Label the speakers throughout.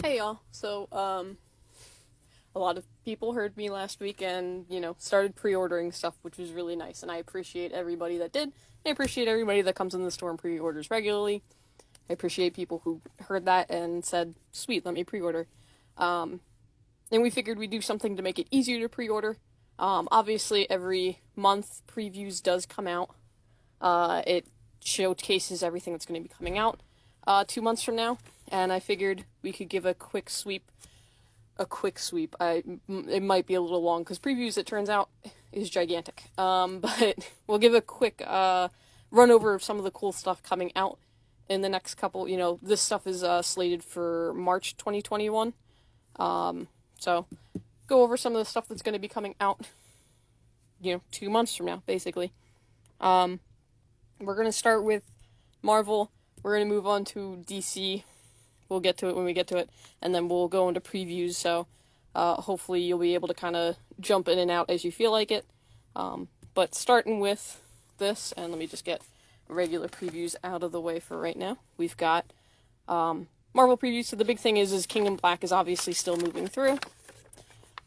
Speaker 1: Hey y'all. A lot of people heard me last week and, started pre-ordering stuff, which was really nice, and I appreciate everybody that did. I appreciate everybody that comes in the store and pre-orders regularly. I appreciate people who heard that and said, sweet, let me pre-order. And we figured we'd do something to make it easier to pre-order. Obviously, every month, previews does come out. It showcases everything that's going to be coming out 2 months from now, and I figured we could give a quick sweep. It might be a little long, because previews, it turns out, is gigantic. But we'll give a quick run over of some of the cool stuff coming out in the next couple. This stuff is slated for March 2021. So go over some of the stuff that's going to be coming out, 2 months from now, basically. We're going to start with Marvel. We're going to move on to DC. We'll get to it when we get to it, and then we'll go into previews, so hopefully you'll be able to kind of jump in and out as you feel like it. But starting with this, and let me just get regular previews out of the way for right now. We've got Marvel previews, so the big thing is King in Black is obviously still moving through.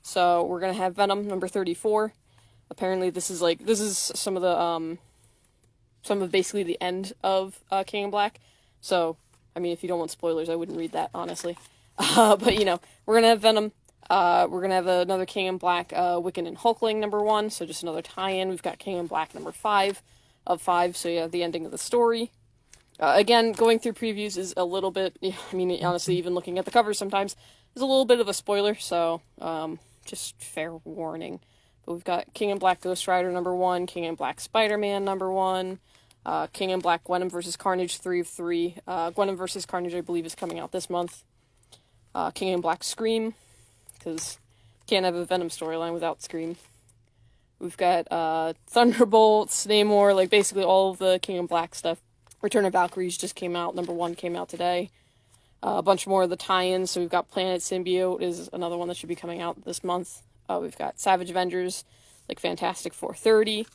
Speaker 1: So we're going to have Venom, number 34. Apparently this is some of basically the end of King in Black, so I mean, if you don't want spoilers, I wouldn't read that, honestly. But, we're going to have Venom. We're going to have another King in Black, Wiccan and Hulkling, number 1. So just another tie-in. We've got King in Black, number 5 of 5. So you have the ending of the story. Again, going through previews is a little bit, honestly, even looking at the covers sometimes, is a little bit of a spoiler. So, just fair warning. But we've got King in Black Ghost Rider, number 1. King in Black Spider-Man, number 1. King in Black, Venom vs. Carnage, 3 of 3. Venom vs. Carnage, I believe, is coming out this month. King in Black Scream, because can't have a Venom storyline without Scream. We've got Thunderbolts, Namor, basically all of the King in Black stuff. Return of Valkyries just came out. Number 1 came out today. A bunch more of the tie-ins. So we've got Planet Symbiote is another one that should be coming out this month. We've got Savage Avengers, Fantastic 430,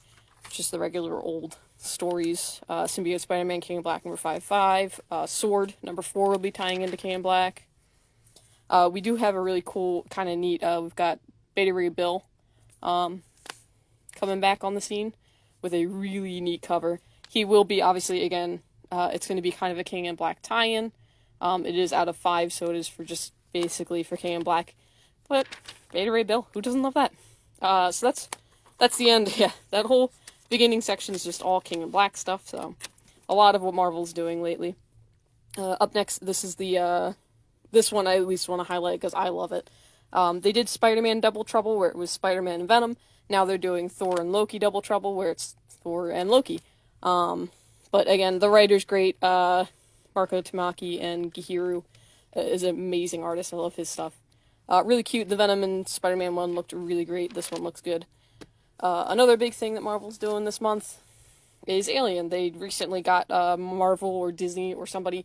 Speaker 1: just the regular old stories. Symbiote Spider-Man, King in Black, number 5. Sword, number 4, will be tying into King in Black. We do have a really cool, kind of neat, we've got Beta Ray Bill coming back on the scene with a really neat cover. He will be, obviously, again, it's going to be kind of a King in Black tie-in. It is out of 5, so it is for just basically for King in Black. But Beta Ray Bill, who doesn't love that? So that's the end. Yeah, that whole beginning section is just all King in Black stuff, so a lot of what Marvel's doing lately. Up next, this is this one I at least want to highlight because I love it. They did Spider-Man Double Trouble, where it was Spider-Man and Venom. Now they're doing Thor and Loki Double Trouble, where it's Thor and Loki. But again, the writer's great. Marco Tamaki and Gihiru is an amazing artist. I love his stuff. Really cute. The Venom and Spider-Man one looked really great. This one looks good. Another big thing that Marvel's doing this month is Alien. They recently got Marvel or Disney or somebody.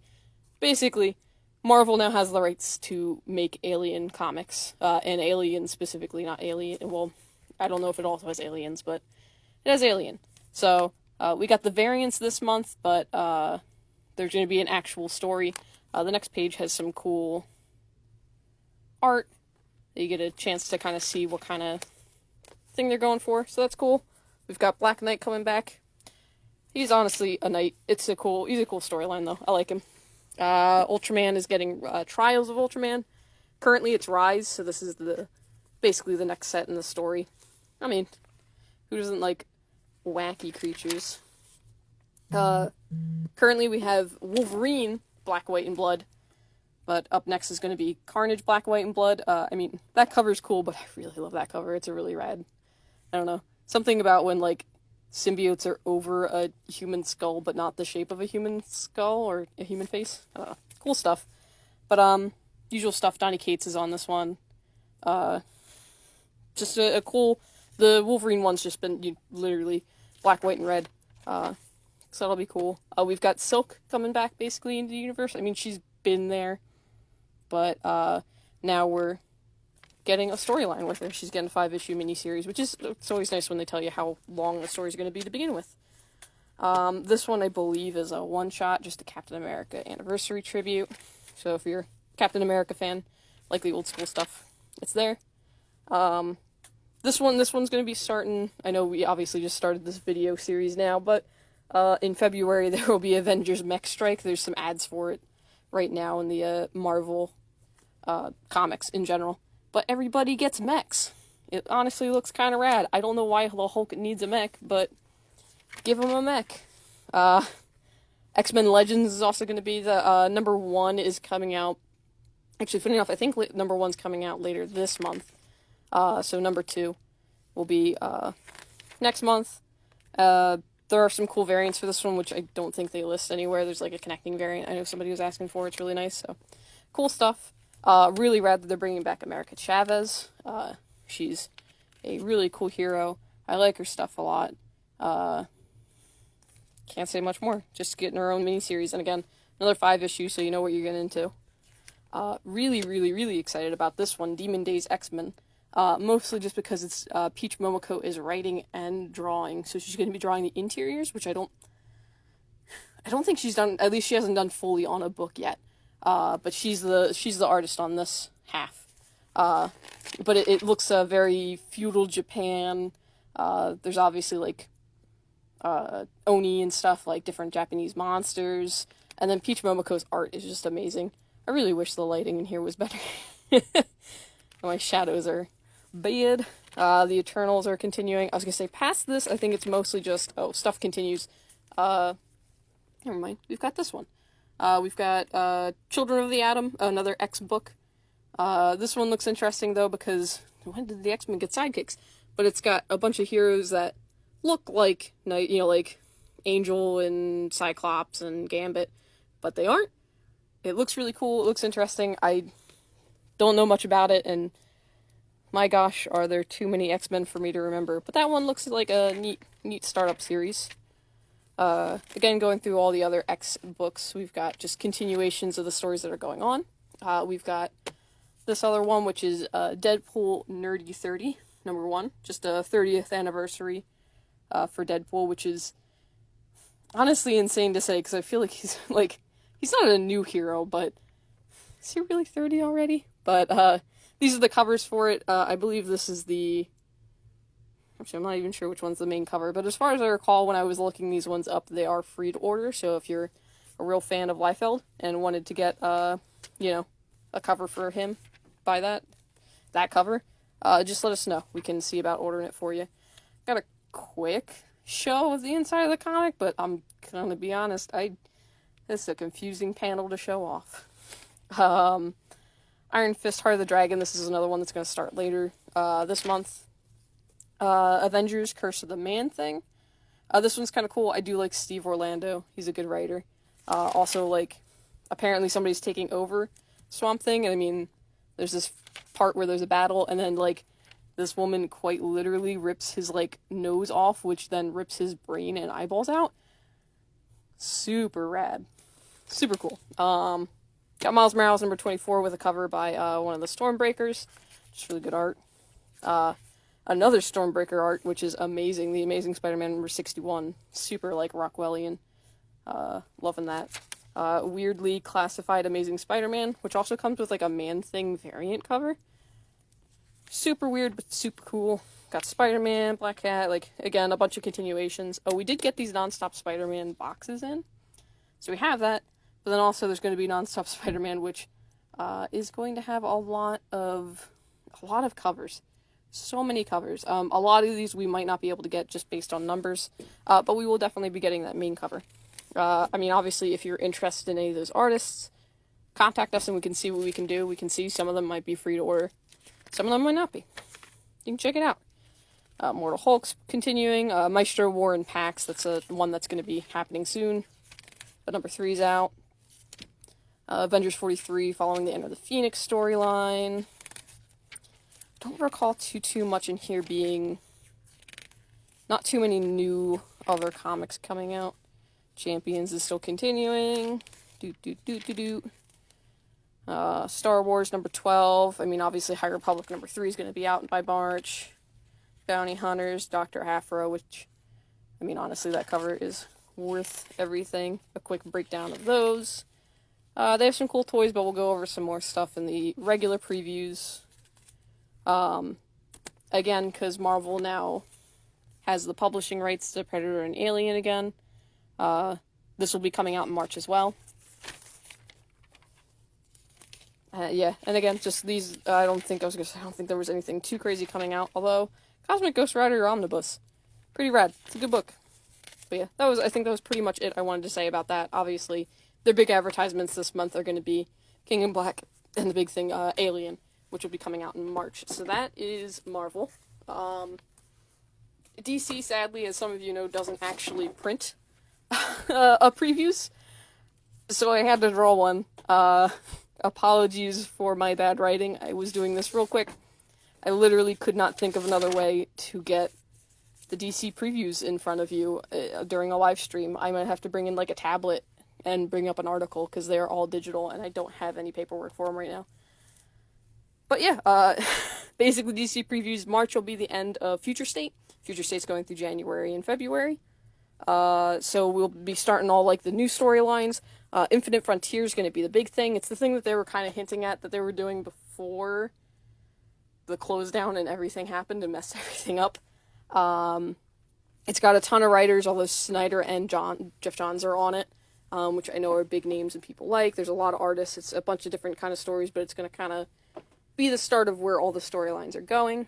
Speaker 1: Basically, Marvel now has the rights to make Alien comics. And Alien specifically, not Alien. Well, I don't know if it also has Aliens, but it has Alien. So, we got the variants this month, but there's going to be an actual story. The next page has some cool art. You get a chance to kind of see what kind of thing they're going for, so that's cool. We've got Black Knight coming back. He's honestly a knight. He's a cool storyline, though. I like him. Ultraman is getting Trials of Ultraman. Currently it's Rise, so this is basically the next set in the story. I mean, who doesn't like wacky creatures? Currently we have Wolverine, Black, White, and Blood. But up next is going to be Carnage, Black, White, and Blood. That cover's cool, but I really love that cover. It's a really rad, I don't know, something about when, symbiotes are over a human skull, but not the shape of a human skull or a human face. I don't know. Cool stuff. But, usual stuff. Donny Cates is on this one. Just a cool, the Wolverine one's just been literally black, white, and red. So that'll be cool. We've got Silk coming back, basically, into the universe. I mean, she's been there. But, now we're getting a storyline with her. She's getting a 5-issue miniseries, which is, it's always nice when they tell you how long the story's going to be to begin with. This one, I believe, is a one-shot, just a Captain America anniversary tribute. So if you're Captain America fan, like the old school stuff, it's there. This one's going to be starting, I know we obviously just started this video series now, but in February there will be Avengers Mech Strike. There's some ads for it right now in the Marvel comics in general. But everybody gets mechs. It honestly looks kind of rad. I don't know why the Hulk needs a mech, but give him a mech. X-Men Legends is also going to be the number 1 is coming out. Actually, funny enough, I think number 1's coming out later this month. So number 2 will be next month. There are some cool variants for this one, which I don't think they list anywhere. There's like a connecting variant I know somebody was asking for. It's really nice. So cool stuff. Really rad that they're bringing back America Chavez. She's a really cool hero. I like her stuff a lot. Can't say much more. Just getting her own miniseries. And again, another 5 issues, so you know what you're getting into. Really, really, really excited about this one, Demon Days X-Men. Mostly just because it's Peach Momoko is writing and drawing, so she's going to be drawing the interiors, which I don't think she's done. At least she hasn't done fully on a book yet. But she's the artist on this half. But it looks very feudal Japan. There's obviously like Oni and stuff, like different Japanese monsters, and then Peach Momoko's art is just amazing. I really wish the lighting in here was better. My shadows are bad. The Eternals are continuing. I was gonna say past this, I think it's mostly just stuff continues. Never mind. We've got this one. We've got Children of the Atom, another X book. This one looks interesting though because when did the X-Men get sidekicks? But it's got a bunch of heroes that look like like Angel and Cyclops and Gambit, but they aren't. It looks really cool. It looks interesting. I don't know much about it, and my gosh, are there too many X-Men for me to remember. But that one looks like a neat startup series. Again, going through all the other X books, we've got just continuations of the stories that are going on. We've got this other one, which is Deadpool Nerdy 30, number 1. Just a 30th anniversary for Deadpool, which is honestly insane to say, because I feel like he's not a new hero, but is he really 30 already? But these are the covers for it. I believe this is the... Actually, I'm not even sure which one's the main cover, but as far as I recall, when I was looking these ones up, they are free to order, so if you're a real fan of Liefeld and wanted to get, a cover for him, buy that cover, just let us know. We can see about ordering it for you. Got a quick show of the inside of the comic, but I'm gonna be honest, this is a confusing panel to show off. Iron Fist, Heart of the Dragon, this is another one that's going to start later this month. Avengers, Curse of the Man-Thing. This one's kind of cool. I do like Steve Orlando. He's a good writer. Also, apparently somebody's taking over Swamp Thing, and I mean, there's this part where there's a battle, and then, this woman quite literally rips his, nose off, which then rips his brain and eyeballs out. Super rad. Super cool. Got Miles Morales number 24 with a cover by one of the Stormbreakers. Just really good art. Another Stormbreaker art, which is amazing. The Amazing Spider-Man number 61. Super, Rockwellian. Loving that. Weirdly classified Amazing Spider-Man, which also comes with, a Man-Thing variant cover. Super weird, but super cool. Got Spider-Man, Black Cat, again, a bunch of continuations. Oh, we did get these Non-Stop Spider-Man boxes in. So we have that. But then also there's going to be Non-Stop Spider-Man, which is going to have a lot of covers. So many covers. A lot of these we might not be able to get just based on numbers, but we will definitely be getting that main cover. Obviously, if you're interested in any of those artists, contact us and we can see what we can do. We can see some of them might be free to order. Some of them might not be. You can check it out. Mortal Hulk's continuing. Maestro War and Pax, that's one that's going to be happening soon. But number 3's out. Avengers 43 following the end of the Phoenix storyline. Don't recall too much in here being... Not too many new other comics coming out. Champions is still continuing. Star Wars number 12. Obviously High Republic number 3 is going to be out by March. Bounty Hunters, Dr. Aphra, which... honestly, that cover is worth everything. A quick breakdown of those. They have some cool toys, but we'll go over some more stuff in the regular previews. Again, because Marvel now has the publishing rights to Predator and Alien again. This will be coming out in March as well. Yeah, and again, just these, I don't think there was anything too crazy coming out, although Cosmic Ghost Rider Omnibus, pretty rad. It's a good book. But yeah, I think that was pretty much it I wanted to say about that. Obviously, their big advertisements this month are going to be King in Black and the big thing, Alien, which will be coming out in March. So that is Marvel. DC, sadly, as some of you know, doesn't actually print previews, so I had to draw one. Apologies for my bad writing. I was doing this real quick. I literally could not think of another way to get the DC previews in front of you during a live stream. I might have to bring in like a tablet and bring up an article because they are all digital and I don't have any paperwork for them right now. But yeah, basically DC previews. March will be the end of Future State. Future State's going through January and February. So we'll be starting all like the new storylines. Infinite Frontier is going to be the big thing. It's the thing that they were kind of hinting at that they were doing before the close down and everything happened and messed everything up. It's got a ton of writers, although Snyder and Jeff Johns are on it, which I know are big names and people like. There's a lot of artists. It's a bunch of different kind of stories, but it's going to kind of be the start of where all the storylines are going.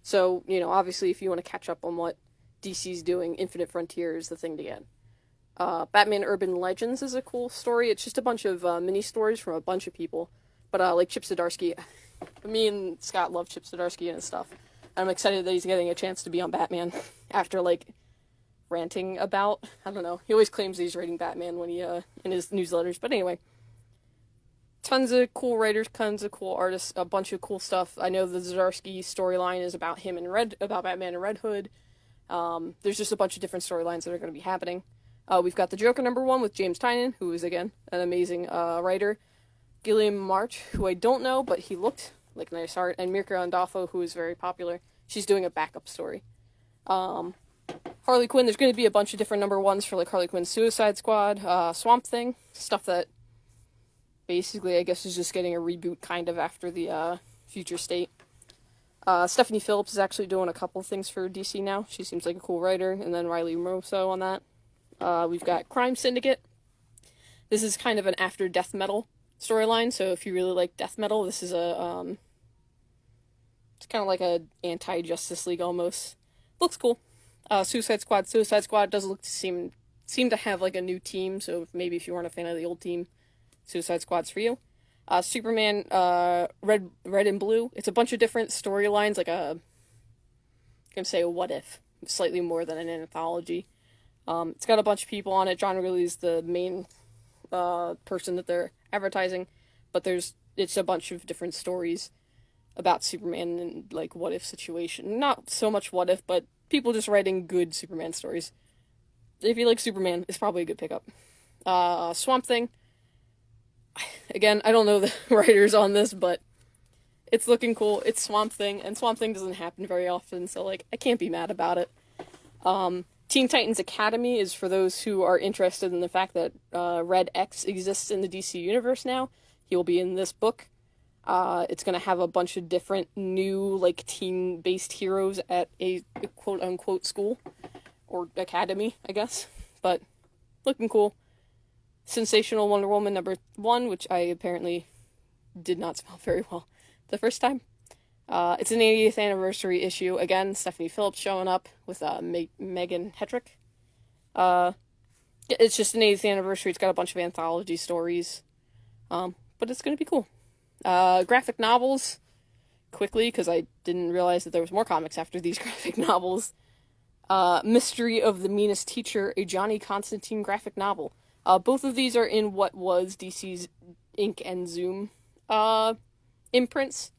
Speaker 1: So, you know, obviously if you want to catch up on what DC's doing, Infinite Frontier is the thing to get. Batman Urban Legends is a cool story. It's just a bunch of mini stories from a bunch of people. But like Chip Zdarsky, me and Scott love Chip Zdarsky and his stuff. I'm excited that he's getting a chance to be on Batman after like ranting about, I don't know, he always claims he's writing Batman when he in his newsletters. But anyway, tons of cool writers, tons of cool artists, a bunch of cool stuff. I know the Zdarsky storyline is about him and about Batman and Red Hood. There's just a bunch of different storylines that are going to be happening. We've got the Joker #1 with James Tynion, who is, again, an amazing writer. Gillian March, who I don't know, but he looked like nice art. And Mirka Andolfo, who is very popular. She's doing a backup story. Harley Quinn, there's going to be a bunch of different #1s for, like, Harley Quinn's Suicide Squad, Swamp Thing, stuff that basically, I guess, is just getting a reboot, kind of, after the Future State. Stephanie Phillips is actually doing a couple things for DC now. She seems like a cool writer. And then Riley Rosso on that. We've got Crime Syndicate. This is kind of an after death metal storyline, so if you really like death metal, this is a, it's kind of like a anti-Justice League almost. Looks cool. Suicide Squad. Suicide Squad does seem to have like a new team, so maybe if you weren't a fan of the old team, Suicide Squad's for you. Superman, Red and Blue. It's a bunch of different storylines, like I'm gonna say a what if, slightly more than an anthology. It's got a bunch of people on it. John Ridley's the main person that they're advertising, but it's a bunch of different stories about Superman and like what if situation. Not so much what if, but people just writing good Superman stories. If you like Superman, it's probably a good pickup. Swamp Thing. Again, I don't know the writers on this, but it's looking cool. It's Swamp Thing, and Swamp Thing doesn't happen very often, so like I can't be mad about it. Teen Titans Academy is for those who are interested in the fact that Red X exists in the DC universe now. He will be in this book. It's going to have a bunch of different new, like, teen-based heroes at a quote-unquote school. Or academy, I guess. But, looking cool. Sensational Wonder Woman #1, which I apparently did not spell very well the first time. It's an 80th anniversary issue. Again, Stephanie Phillips showing up with Megan Hetrick. It's just an 80th anniversary. It's got a bunch of anthology stories. But it's going to be cool. Graphic novels, quickly, because I didn't realize that there was more comics after these graphic novels. Mystery of the Meanest Teacher, a Johnny Constantine graphic novel. Both of these are in what was DC's Ink and Zoom imprints.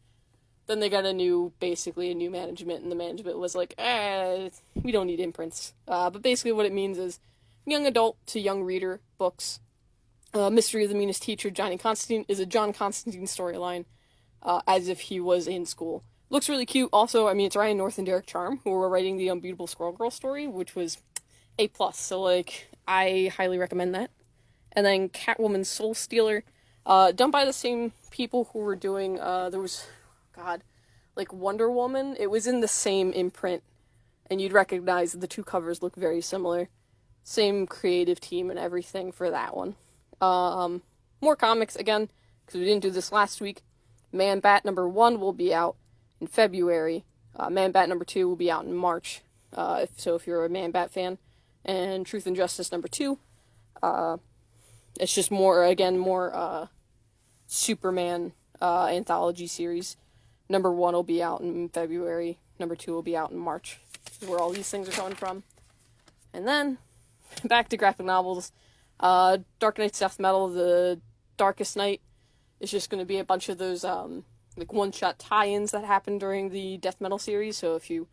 Speaker 1: Then they got a new management, and the management was like, we don't need imprints. But basically what it means is young adult to young reader books. Mystery of the Meanest Teacher, Johnny Constantine, is a John Constantine storyline, as if he was in school. Looks really cute. Also, I mean, it's Ryan North and Derek Charm, who were writing the Unbeatable Squirrel Girl story, which was A+. So, like, I highly recommend that. And then Catwoman Soul Stealer, done by the same people who were doing, there was, God, like Wonder Woman. It was in the same imprint, and you'd recognize the two covers look very similar. Same creative team and everything for that one. More comics, again, because we didn't do this last week. Man-Bat #1 will be out in February. Man-Bat #2 will be out in March, if you're a Man-Bat fan. And Truth and Justice #2. It's just more Superman anthology series. #1 will be out in February. #2 will be out in March. Where all these things are coming from. And then, back to graphic novels. Dark Knight's Death Metal, The Darkest Night, is just going to be a bunch of those like one-shot tie-ins that happened during the Death Metal series. So if you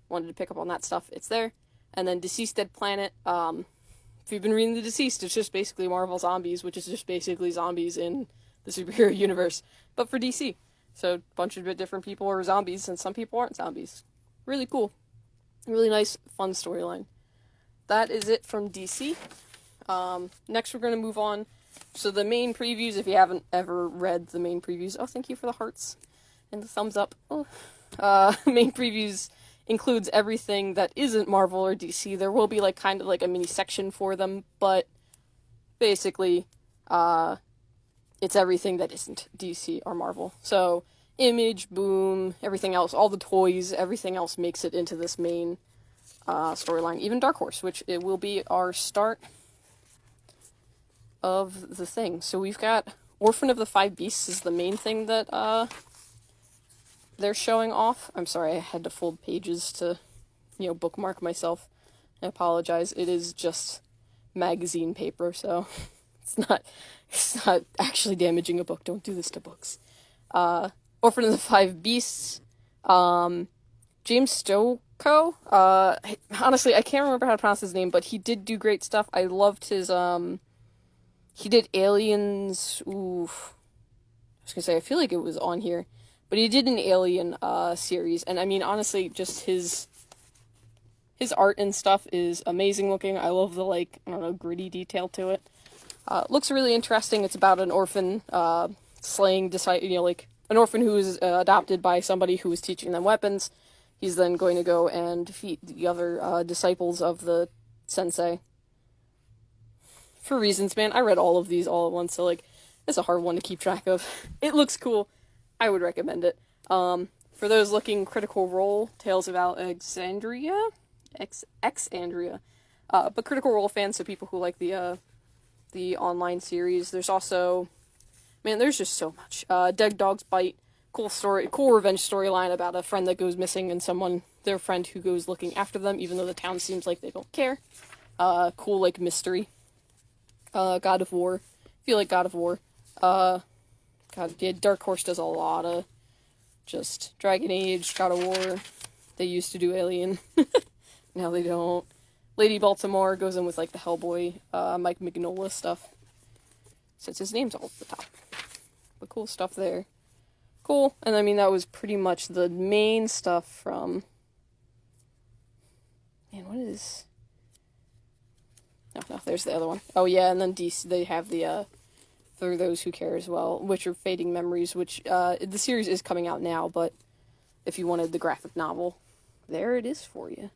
Speaker 1: wanted to pick up on that stuff, it's there. And then Deceased Dead Planet. If you've been reading The Deceased, it's just basically Marvel Zombies, which is just basically zombies in the superhero universe, but for DC. So a bunch of different people are zombies, and some people aren't zombies. Really cool. Really nice, fun storyline. That is it from DC. Next we're going to move on. So the main previews, if you haven't ever read the main previews, thank you for the hearts and the thumbs up. Main previews includes everything that isn't Marvel or DC. There will be kind of a mini section for them, but basically, it's everything that isn't DC or Marvel. So, Image, Boom, everything else, all the toys, everything else makes it into this main storyline. Even Dark Horse, which it will be our start of the thing. So we've got Orphan of the Five Beasts is the main thing that they're showing off. I'm sorry, I had to fold pages to, bookmark myself. I apologize. It is just magazine paper, so it's not actually damaging a book. Don't do this to books. Orphan of the Five Beasts. James Stokoe. Honestly, I can't remember how to pronounce his name, but he did do great stuff. I loved his, he did Aliens. Oof. I was gonna say, I feel like it was on here. But he did an Alien series, and I mean, honestly, just his art and stuff is amazing looking. I love the, gritty detail to it. Looks really interesting. It's about an orphan slaying, an orphan who is adopted by somebody who is teaching them weapons. He's then going to go and defeat the other disciples of the sensei. For reasons, man. I read all of these all at once, so, it's a hard one to keep track of. It looks cool. I would recommend it. For those looking, Critical Role, Tales of Alexandria? Exandria. But Critical Role fans, so people who like the online series. There's also, man, there's just so much. Dead Dog's Bite, cool revenge storyline about a friend that goes missing and their friend who goes looking after them, even though the town seems like they don't care. Cool, mystery. God of War. Feel like God of War. Dark Horse does a lot of just Dragon Age, God of War. They used to do Alien. Now they don't. Lady Baltimore goes in with, the Hellboy, Mike Mignola stuff. Since his name's all at the top. But cool stuff there. Cool. And I mean, that was pretty much the main stuff from... Man, what is... No, there's the other one. Oh, yeah, and then DC, they have the, For Those Who Care as well, which are Fading Memories, which, the series is coming out now, but if you wanted the graphic novel, there it is for you.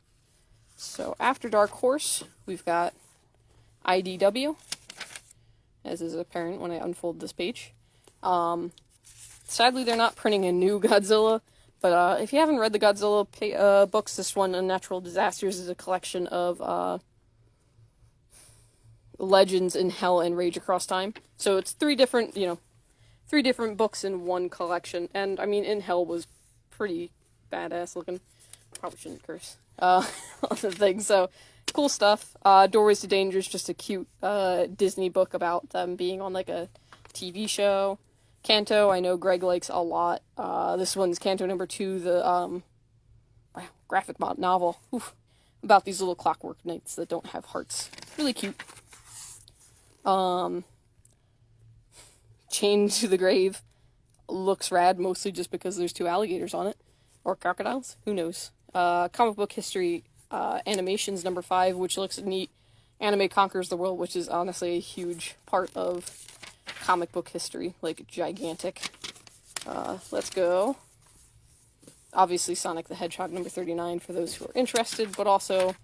Speaker 1: So, after Dark Horse, we've got IDW, as is apparent when I unfold this page. Sadly, they're not printing a new Godzilla, but if you haven't read the Godzilla books, this one, Unnatural Disasters, is a collection of legends in Hell and Rage Across Time. So it's three different books in one collection, and I mean, In Hell was pretty badass looking. Probably shouldn't curse. On the thing, so cool stuff. Doorways to Danger is just a cute Disney book about them being on a TV show. Kanto, I know Greg likes a lot. This one's Kanto #2, the graphic novel. Oof. About these little clockwork knights that don't have hearts. Really cute. Chained to the Grave looks rad, mostly just because there's 2 alligators on it. Or crocodiles? Who knows? Comic Book History Animations #5, which looks neat. Anime conquers the world, which is honestly a huge part of comic book history, like gigantic. Let's go. Obviously Sonic the Hedgehog number 39 for those who are interested, but also I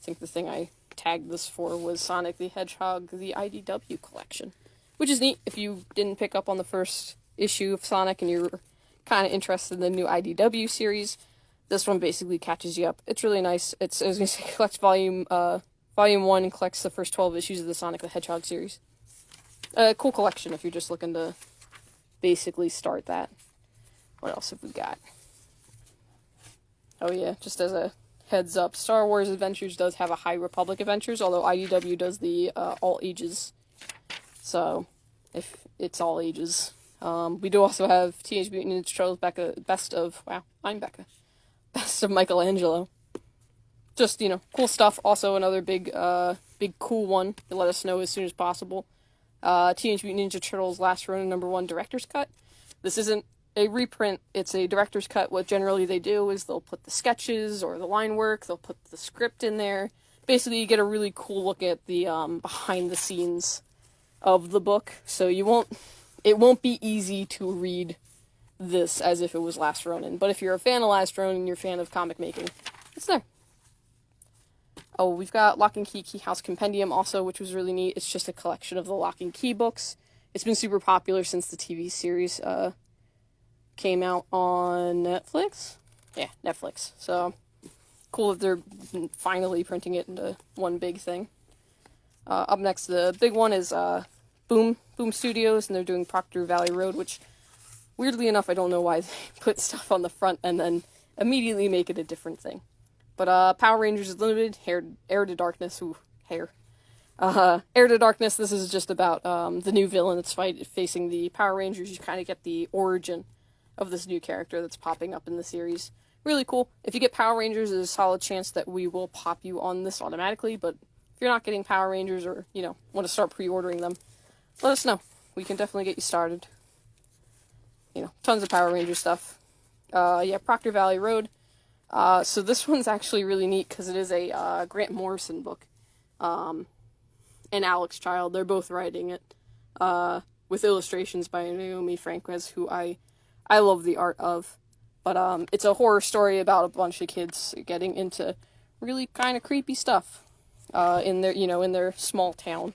Speaker 1: think the thing I tagged this for was Sonic the Hedgehog, the IDW collection, which is neat if you didn't pick up on the first issue of Sonic and you're kind of interested in the new IDW series. This one basically catches you up. It's really nice. I was going to say, collects volume 1 and collects the first 12 issues of the Sonic the Hedgehog series. Cool collection if you're just looking to basically start that. What else have we got? Oh yeah, just as a heads up, Star Wars Adventures does have a High Republic Adventures, although IDW does the all ages. So, if it's all ages. We do also have Teenage Mutant Ninja Turtles Becca, Best of Michelangelo. Just, cool stuff. Also another big cool one. Let us know as soon as possible. Teenage Mutant Ninja Turtles Last Ronin number 1 Director's Cut. This isn't a reprint, it's a director's cut. What generally they do is they'll put the sketches or the line work, they'll put the script in there. Basically, you get a really cool look at the behind the scenes of the book. So it won't be easy to read this as if it was Last Ronin. But if you're a fan of Last Ronin, you're a fan of comic making, it's there. Oh, we've got Lock and Key House Compendium also, which was really neat. It's just a collection of the Lock and Key books. It's been super popular since the TV series came out on Netflix. Yeah, Netflix. So, cool that they're finally printing it into one big thing. Up next, the big one is Boom Studios, and they're doing Proctor Valley Road, which, weirdly enough, I don't know why they put stuff on the front and then immediately make it a different thing. But Power Rangers is Limited, Heir to Darkness, Heir to Darkness, this is just about the new villain that's facing the Power Rangers. You kind of get the origin of this new character that's popping up in the series. Really cool. If you get Power Rangers, there's a solid chance that we will pop you on this automatically, but if you're not getting Power Rangers or, want to start pre-ordering them, let us know. We can definitely get you started. Tons of Power Ranger stuff. Proctor Valley Road. So this one's actually really neat because it is a Grant Morrison book. And Alex Child, they're both writing it. With illustrations by Naomi Franquez, who I love the art of. But it's a horror story about a bunch of kids getting into really kind of creepy stuff in their small town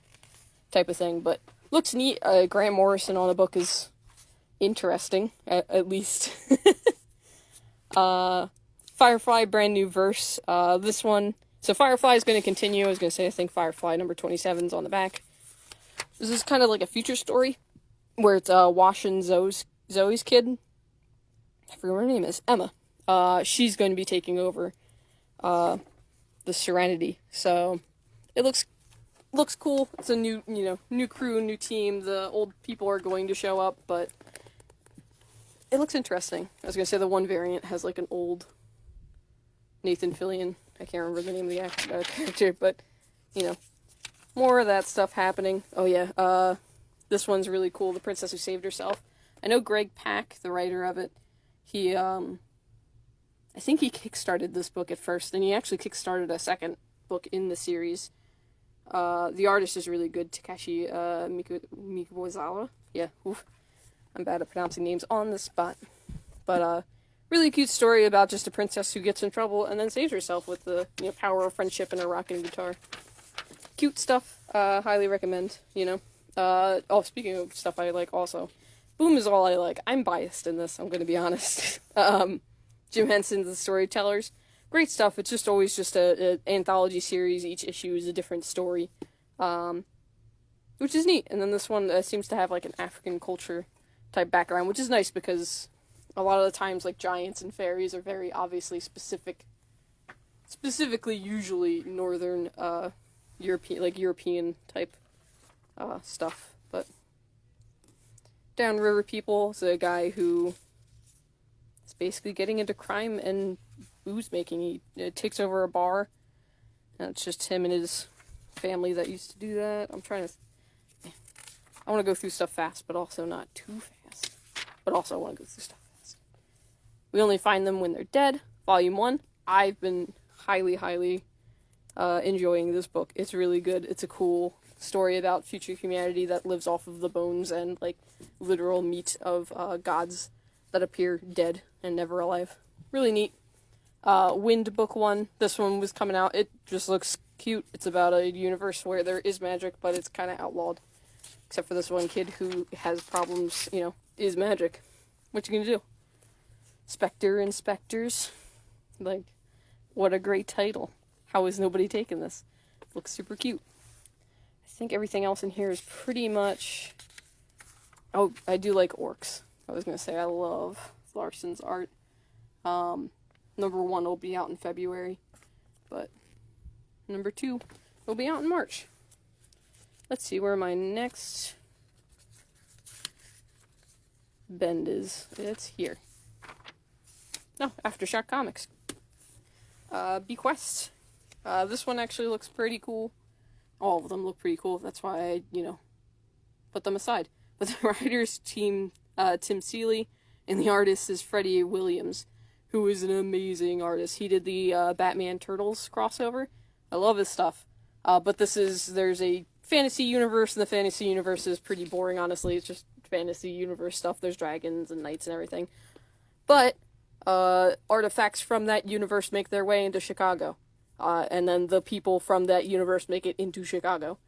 Speaker 1: type of thing. But looks neat. Grant Morrison on a book is interesting, at least. Firefly, brand new verse. This one, so Firefly is going to continue. I was going to say, I think Firefly number 27 is on the back. This is kind of like a future story where it's Wash and Zoe's kid. I forget what her name is. Emma. She's going to be taking over the Serenity. So it looks cool. It's a new crew, new team. The old people are going to show up, but it looks interesting. I was going to say the one variant has like an old Nathan Fillion. I can't remember the name of the character, but more of that stuff happening. Oh yeah, this one's really cool. The Princess Who Saved Herself. I know Greg Pak, the writer of it, he, I think he kickstarted this book at first, and he actually kickstarted a second book in the series. The artist is really good, Takashi Mikubozawa. Yeah, oof. I'm bad at pronouncing names on the spot. But, really cute story about just a princess who gets in trouble and then saves herself with the power of friendship and a rocking guitar. Cute stuff. Highly recommend, speaking of stuff I like also, Boom is all I like. I'm biased in this, I'm going to be honest. Jim Henson's The Storytellers. Great stuff. It's just always just an anthology series. Each issue is a different story. Which is neat. And then this one seems to have like an African culture type background, which is nice because a lot of the times like giants and fairies are very obviously specifically usually northern European type stuff. But Downriver People is a guy who is basically getting into crime and booze making. He takes over a bar, and it's just him and his family that used to do that. I want to go through stuff fast, but also not too fast. But also I want to go through stuff fast. We Only Find Them When They're Dead, Volume 1. I've been highly enjoying this book. It's really good. It's a cool story about future humanity that lives off of the bones and, like, literal meat of gods that appear dead and never alive. Really neat. Wind book 1. This one was coming out. It just looks cute. It's about a universe where there is magic, but it's kind of outlawed. Except for this one kid who has problems, is magic. What you gonna do? Spectre and Spectres. Like, what a great title. How is nobody taking this? Looks super cute. I think everything else in here is pretty much... Oh, I do like orcs. I was gonna say I love Larson's art. Number 1 will be out in February, but number 2 will be out in March. Let's see where my next bend is. It's here. No, Aftershock Comics. Bequest. This one actually looks pretty cool. All of them look pretty cool. That's why I, put them aside. But the writer's team, Tim Seeley, and the artist is Freddie Williams, who is an amazing artist. He did the Batman Turtles crossover. I love his stuff. But there's a fantasy universe, and the fantasy universe is pretty boring, honestly. It's just fantasy universe stuff. There's dragons and knights and everything. But artifacts from that universe make their way into Chicago. And then the people from that universe make it into Chicago.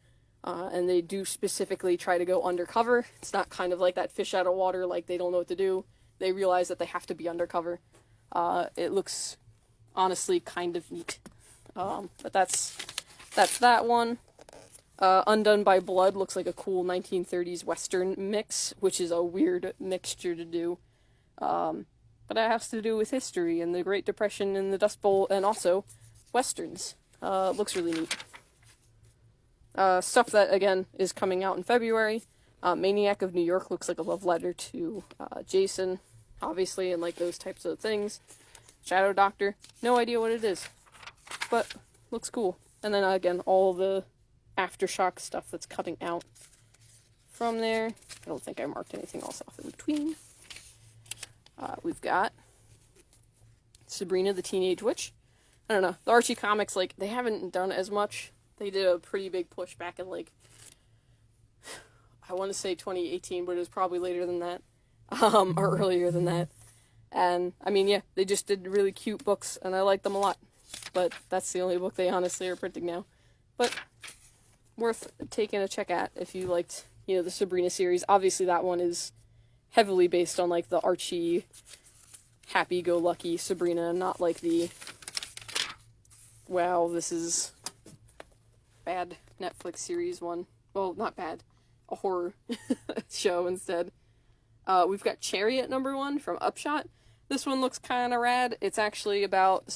Speaker 1: And they do specifically try to go undercover. It's not kind of like that fish out of water, like they don't know what to do. They realize that they have to be undercover. It looks, honestly, kind of neat. But that's that one. Undone by Blood looks like a cool 1930s Western mix, which is a weird mixture to do. But it has to do with history and the Great Depression and the Dust Bowl, and also Westerns. Looks really neat. Stuff that, again, is coming out in February. Maniac of New York looks like a love letter to Jason, obviously, and like those types of things. Shadow Doctor, no idea what it is, but looks cool. And then, again, all the Aftershock stuff that's coming out from there. I don't think I marked anything else off in between. We've got Sabrina the Teenage Witch. I don't know. The Archie comics, like, they haven't done as much. They did a pretty big push back in, like, I want to say 2018, but it was probably later than that. Or earlier than that. And, I mean, yeah, they just did really cute books, and I like them a lot. But that's the only book they honestly are printing now. But worth taking a check at if you liked, the Sabrina series. Obviously, that one is heavily based on, like, the Archie happy-go-lucky Sabrina, not like the, wow, this is bad Netflix series one. Well, not bad. A horror show instead. We've got Chariot number 1 from Upshot. This one looks kind of rad. It's actually about,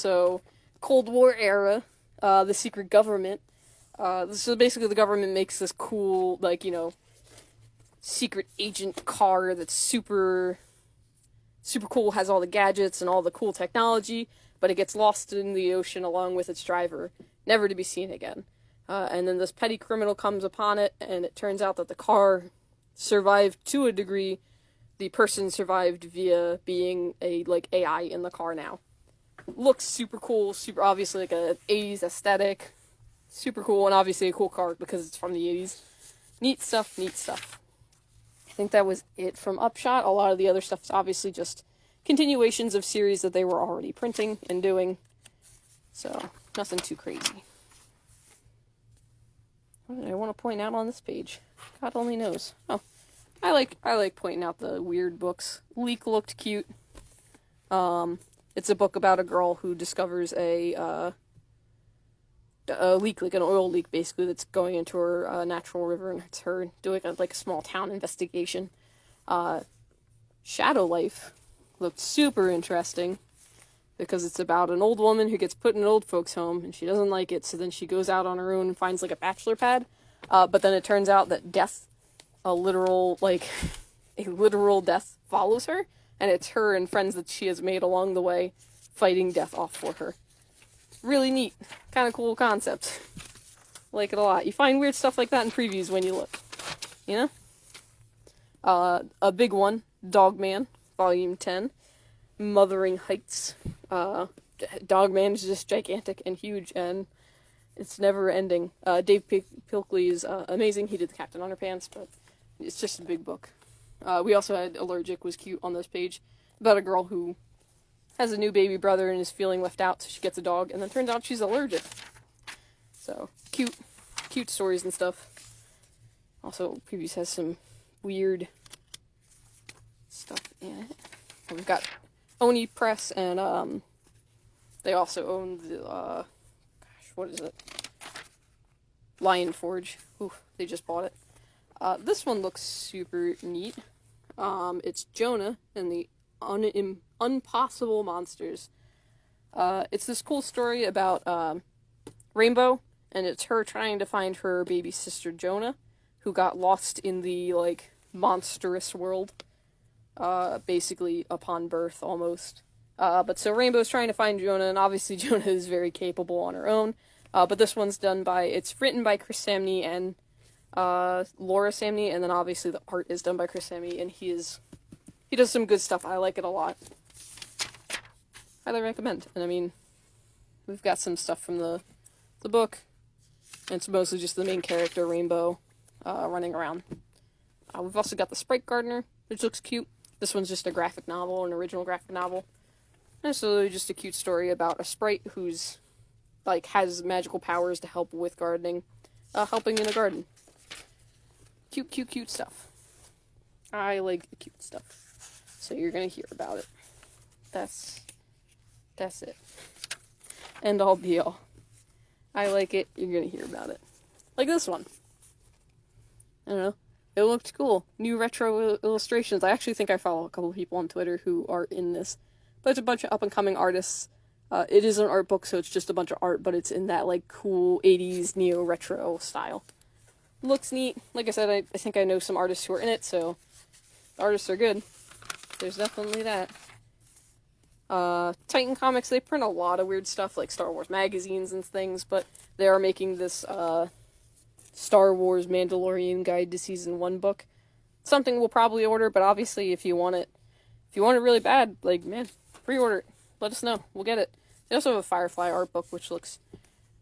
Speaker 1: Cold War era, the secret government. So basically the government makes this cool, like, secret agent car that's super cool, has all the gadgets and all the cool technology, but it gets lost in the ocean along with its driver, never to be seen again. And then this petty criminal comes upon it, and it turns out that the car survived to a degree. The person survived via being a, like, AI in the car now. Looks super cool, super obviously like a 80s aesthetic. Super cool, and obviously a cool car because it's from the 80s. Neat stuff, neat stuff. I think that was it from Upshot. A lot of the other stuff is obviously just continuations of series that they were already printing and doing. So, nothing too crazy. What did I want to point out on this page? God only knows. Oh, I like pointing out the weird books. Leak looked cute. It's a book about a girl who discovers a leak, like an oil leak, basically, that's going into her natural river, and it's her doing a small town investigation. Shadow Life looked super interesting, because it's about an old woman who gets put in an old folks' home, and she doesn't like it, so then she goes out on her own and finds, like, a bachelor pad, but then it turns out that death, a literal death follows her, and it's her and friends that she has made along the way fighting death off for her. Really neat. Kind of cool concept. Like it a lot. You find weird stuff like that in previews when you look. A big one, Dogman, Volume 10. Mothering Heights. Dogman is just gigantic and huge, and It's never ending. Dave Pilkley is amazing. He did the Captain Underpants, but it's just a big book. We also had Allergic was cute on this page, about a girl who has a new baby brother and is feeling left out, so she gets a dog, and then turns out she's allergic. So, cute stories and stuff. Also, Previews has some weird stuff in it. And we've got Oni Press, and they also own the, what is it? Lion Forge. Ooh, they just bought it. This one looks super neat. It's Jonah and the Unpossible Monsters. It's this cool story about Rainbow, and it's her trying to find her baby sister Jonah, who got lost in the, like, monstrous world, basically upon birth, almost. But so Rainbow's trying to find Jonah, and obviously Jonah is very capable on her own. But this one's it's written by Chris Samney and Laura Samney, and then obviously the art is done by Chris Samney, and he does some good stuff. I like it a lot. Highly recommend. And I mean, we've got some stuff from the book, and it's mostly just the main character, Rainbow, running around. We've also got the Sprite Gardener, which looks cute. This one's just a graphic novel, an original graphic novel. And it's literally just a cute story about a sprite who's, like, has magical powers to help with gardening, helping in a garden. Cute stuff. I like the cute stuff. So you're gonna hear about it. That's it. End all be all. I like it, you're gonna hear about it. Like this one. I don't know. It looked cool. New retro illustrations. I actually think I follow a couple of people on Twitter who are in this. But it's a bunch of up-and-coming artists. It is an art book, so it's just a bunch of art, but it's in that, like, cool 80s neo-retro style. Looks neat. Like I said, I think I know some artists who are in it, so the artists are good. There's definitely that. Titan Comics, they print a lot of weird stuff, like Star Wars magazines and things, but they are making this, Star Wars Mandalorian Guide to Season 1 book. Something we'll probably order, but obviously if you want it really bad, like, man, pre-order it. Let us know. We'll get it. They also have a Firefly art book, which looks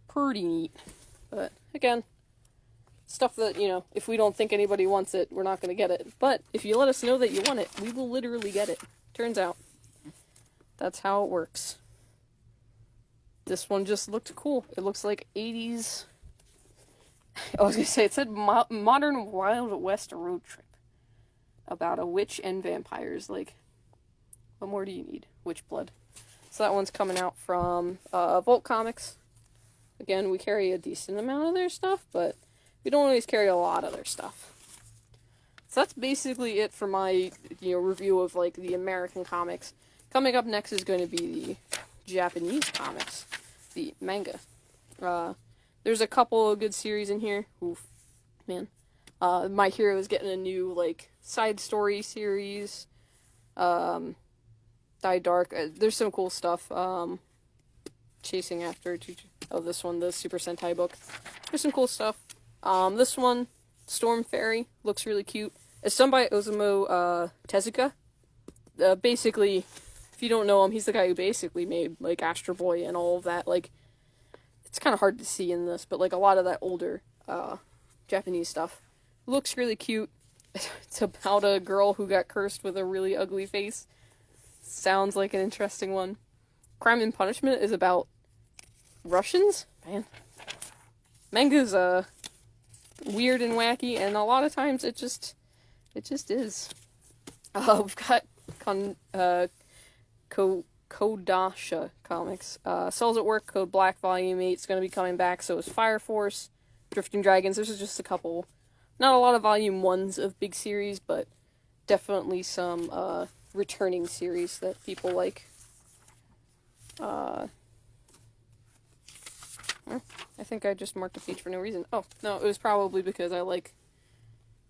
Speaker 1: pretty neat. But, again, stuff that, you know, if we don't think anybody wants it, we're not going to get it. But if you let us know that you want it, we will literally get it. Turns out. That's how it works. This one just looked cool. It looks like 80s... I was going to say, it said Modern Wild West Road Trip. About a witch and vampires. Like, what more do you need? Witch blood. So that one's coming out from Volt Comics. Again, we carry a decent amount of their stuff, but we don't always carry a lot of their stuff. So that's basically it for my, review of, like, the American comics. Coming up next is going to be the Japanese comics. The manga. There's a couple of good series in here. Oof, man. My Hero is getting a new, like, side story series. Die Dark. There's some cool stuff. Chasing After. Oh, this one, the Super Sentai book. There's some cool stuff. This one, Storm Fairy, looks really cute. It's done by Osamu Tezuka. Basically, if you don't know him, he's the guy who basically made, like, Astro Boy and all of that. Like, it's kind of hard to see in this, but, like, a lot of that older Japanese stuff looks really cute. It's about a girl who got cursed with a really ugly face. Sounds like an interesting one. Crime and Punishment is about Russians? Man. Manga's weird and wacky, and a lot of times it just is. We've got Kodasha Comics. Cells at Work, Code Black, Volume 8 is going to be coming back, so is Fire Force, Drifting Dragons. This is just a couple, not a lot of Volume 1s of big series, but definitely some returning series that people like. I think I just marked a page for no reason. Oh, no, it was probably because I like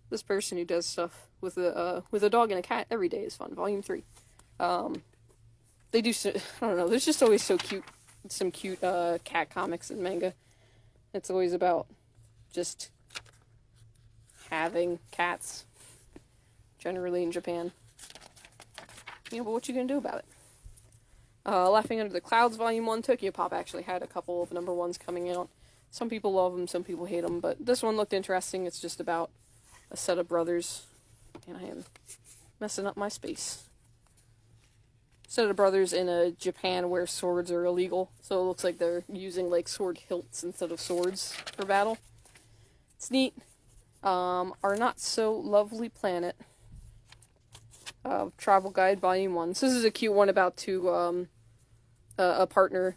Speaker 1: this person who does stuff with a dog and a cat every day is fun. Volume 3. They do, I don't know, there's just always some cute cat comics and manga. It's always about just having cats, generally in Japan. But what you gonna do about it? Laughing Under the Clouds, Volume 1, Tokyo Pop actually had a couple of number 1s coming out. Some people love them, some people hate them, but this one looked interesting. It's just about a set of brothers, and I am messing up my space. Set of brothers in a Japan where swords are illegal, so it looks like they're using like sword hilts instead of swords for battle. It's neat. Our Not So Lovely Planet. Travel Guide Volume 1. So this is a cute one about a partner,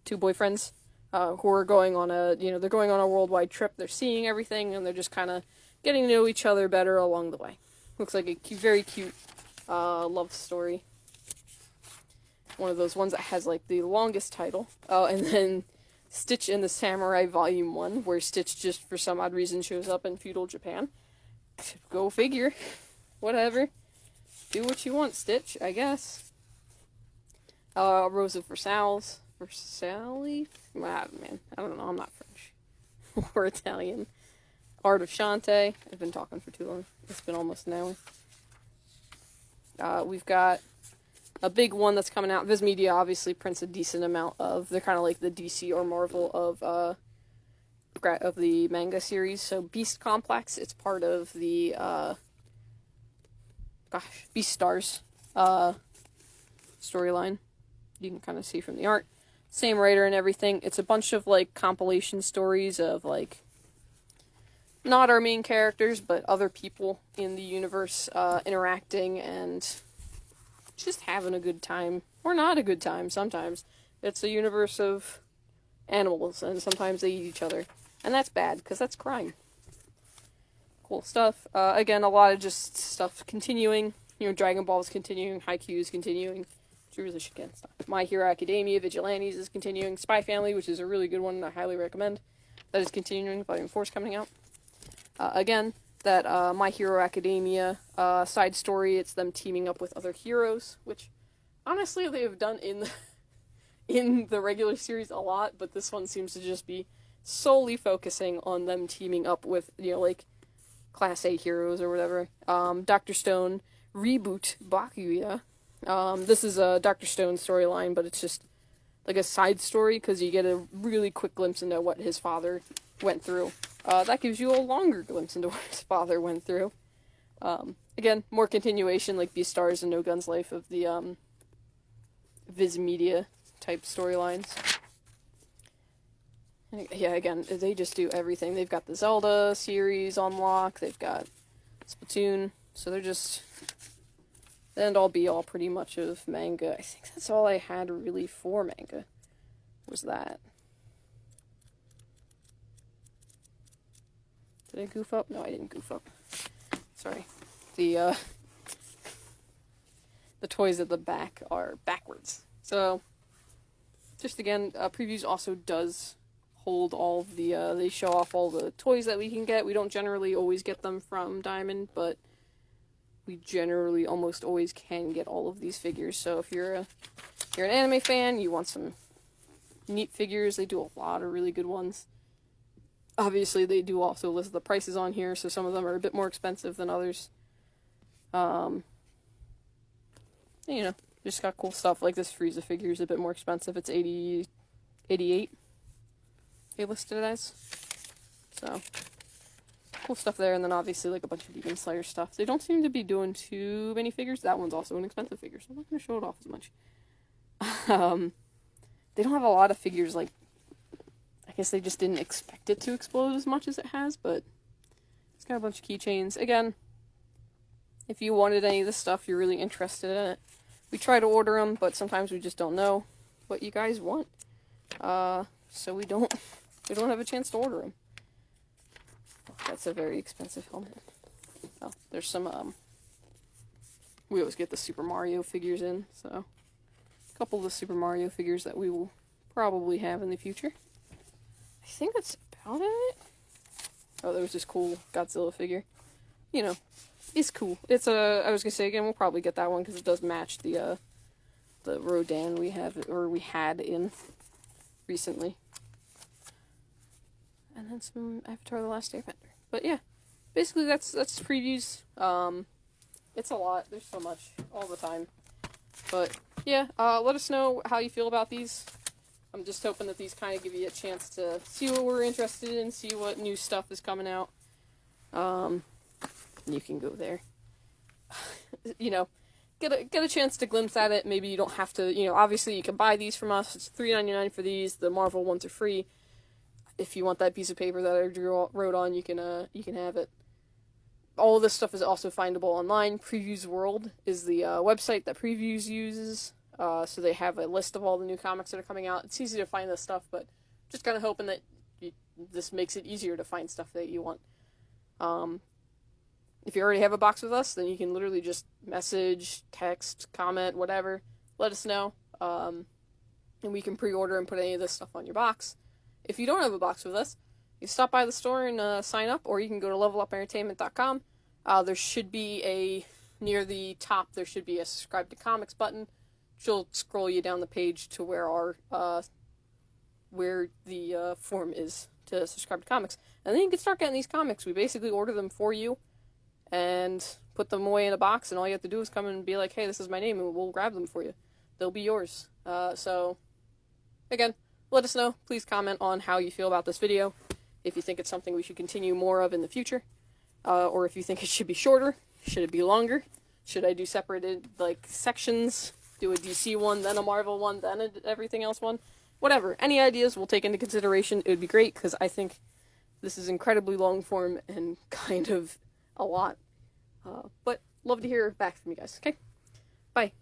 Speaker 1: two boyfriends, who are going on they're going on a worldwide trip. They're seeing everything, and they're just kind of getting to know each other better along the way. Looks like a very cute love story. One of those ones that has like the longest title. Oh, and then Stitch and the Samurai Volume 1, where Stitch just for some odd reason shows up in feudal Japan. Go figure. Whatever. Do what you want, Stitch, I guess. Rose of Versailles. Versailles? Ah, man, I don't know, I'm not French. Or Italian. Art of Shantae. I've been talking for too long. It's been almost an hour. We've got a big one that's coming out. Viz Media obviously prints a decent amount of, they're kind of like the DC or Marvel of the manga series. So Beast Complex, it's part of the, Beastars storyline. You can kind of see from the art. Same writer and everything. It's a bunch of, like, compilation stories of, like, not our main characters, but other people in the universe interacting and just having a good time. Or not a good time, sometimes. It's a universe of animals, and sometimes they eat each other. And that's bad, because that's crime. Cool stuff. Again, a lot of just stuff continuing. You know, Dragon Ball is continuing, Haikyuu is continuing. Which I really should get stuff. My Hero Academia, Vigilantes is continuing. Spy Family, which is a really good one, I highly recommend. That is continuing. Volume 4 is coming out. Again, that My Hero Academia side story, it's them teaming up with other heroes, which honestly they have done in the regular series a lot, but this one seems to just be solely focusing on them teaming up with, you know, like, Class A heroes or whatever. Dr. Stone Reboot Bakuya. This is a Dr. Stone storyline, but it's just like a side story, because you get a really quick glimpse into what his father went through. That gives you a longer glimpse into what his father went through. Again, more continuation, like Beastars and No Guns Life of the, Viz Media type storylines. Yeah, again, they just do everything. They've got the Zelda series on lock, they've got Splatoon, so they're just the end-all be-all pretty much of manga. I think that's all I had really for manga, was that. Did I goof up? No, I didn't goof up. Sorry. The toys at the back are backwards. So, just again, Previews also does hold all of the, they show off all the toys that we can get. We don't generally always get them from Diamond, but we generally almost always can get all of these figures. So if you're an anime fan, you want some neat figures, they do a lot of really good ones. Obviously, they do also list the prices on here, so some of them are a bit more expensive than others. You know, just got cool stuff, like this Frieza figure is a bit more expensive. It's $88. They listed it as. So, cool stuff there, and then obviously like a bunch of Demon Slayer stuff. They don't seem to be doing too many figures. That one's also an expensive figure, so I'm not going to show it off as much. They don't have a lot of figures, like, I guess they just didn't expect it to explode as much as it has, but it's got a bunch of keychains. Again, if you wanted any of this stuff, you're really interested in it. We try to order them, but sometimes we just don't know what you guys want. So we don't have a chance to order them. Oh, that's a very expensive helmet. Oh, there's some, we always get the Super Mario figures in, so a couple of the Super Mario figures that we will probably have in the future. I think that's about it. Oh, there was this cool Godzilla figure. You know, it's cool. It's I was gonna say again, we'll probably get that one because it does match the Rodan we had in recently. And then some Avatar: The Last Airbender. But yeah, basically that's previews. It's a lot. There's so much all the time. But yeah, let us know how you feel about these. I'm just hoping that these kind of give you a chance to see what we're interested in, see what new stuff is coming out. You can go there. You know, get a chance to glimpse at it. Maybe you don't have to, you know, obviously you can buy these from us. It's $3.99 for these. The Marvel ones are free. If you want that piece of paper that I wrote on, you can have it. All of this stuff is also findable online. Previews World is the website that Previews uses. So they have a list of all the new comics that are coming out. It's easy to find this stuff, but just kind of hoping that this makes it easier to find stuff that you want. If you already have a box with us, then you can literally just message, text, comment, whatever. Let us know. And we can pre-order and put any of this stuff on your box. If you don't have a box with us, you stop by the store and sign up, or you can go to levelupentertainment.com. There should be near the top, there should be a subscribe to comics button, which will scroll you down the page to where the form is to subscribe to comics. And then you can start getting these comics. We basically order them for you and put them away in a box, and all you have to do is come and be like, hey, this is my name, and we'll grab them for you. They'll be yours. So, again, let us know. Please comment on how you feel about this video. If you think it's something we should continue more of in the future. Or if you think it should be shorter. Should it be longer? Should I do separated, like, sections? Do a DC one, then a Marvel one, then everything else one? Whatever. Any ideas we'll take into consideration. It would be great, because I think this is incredibly long form and kind of a lot. But love to hear back from you guys. Okay? Bye.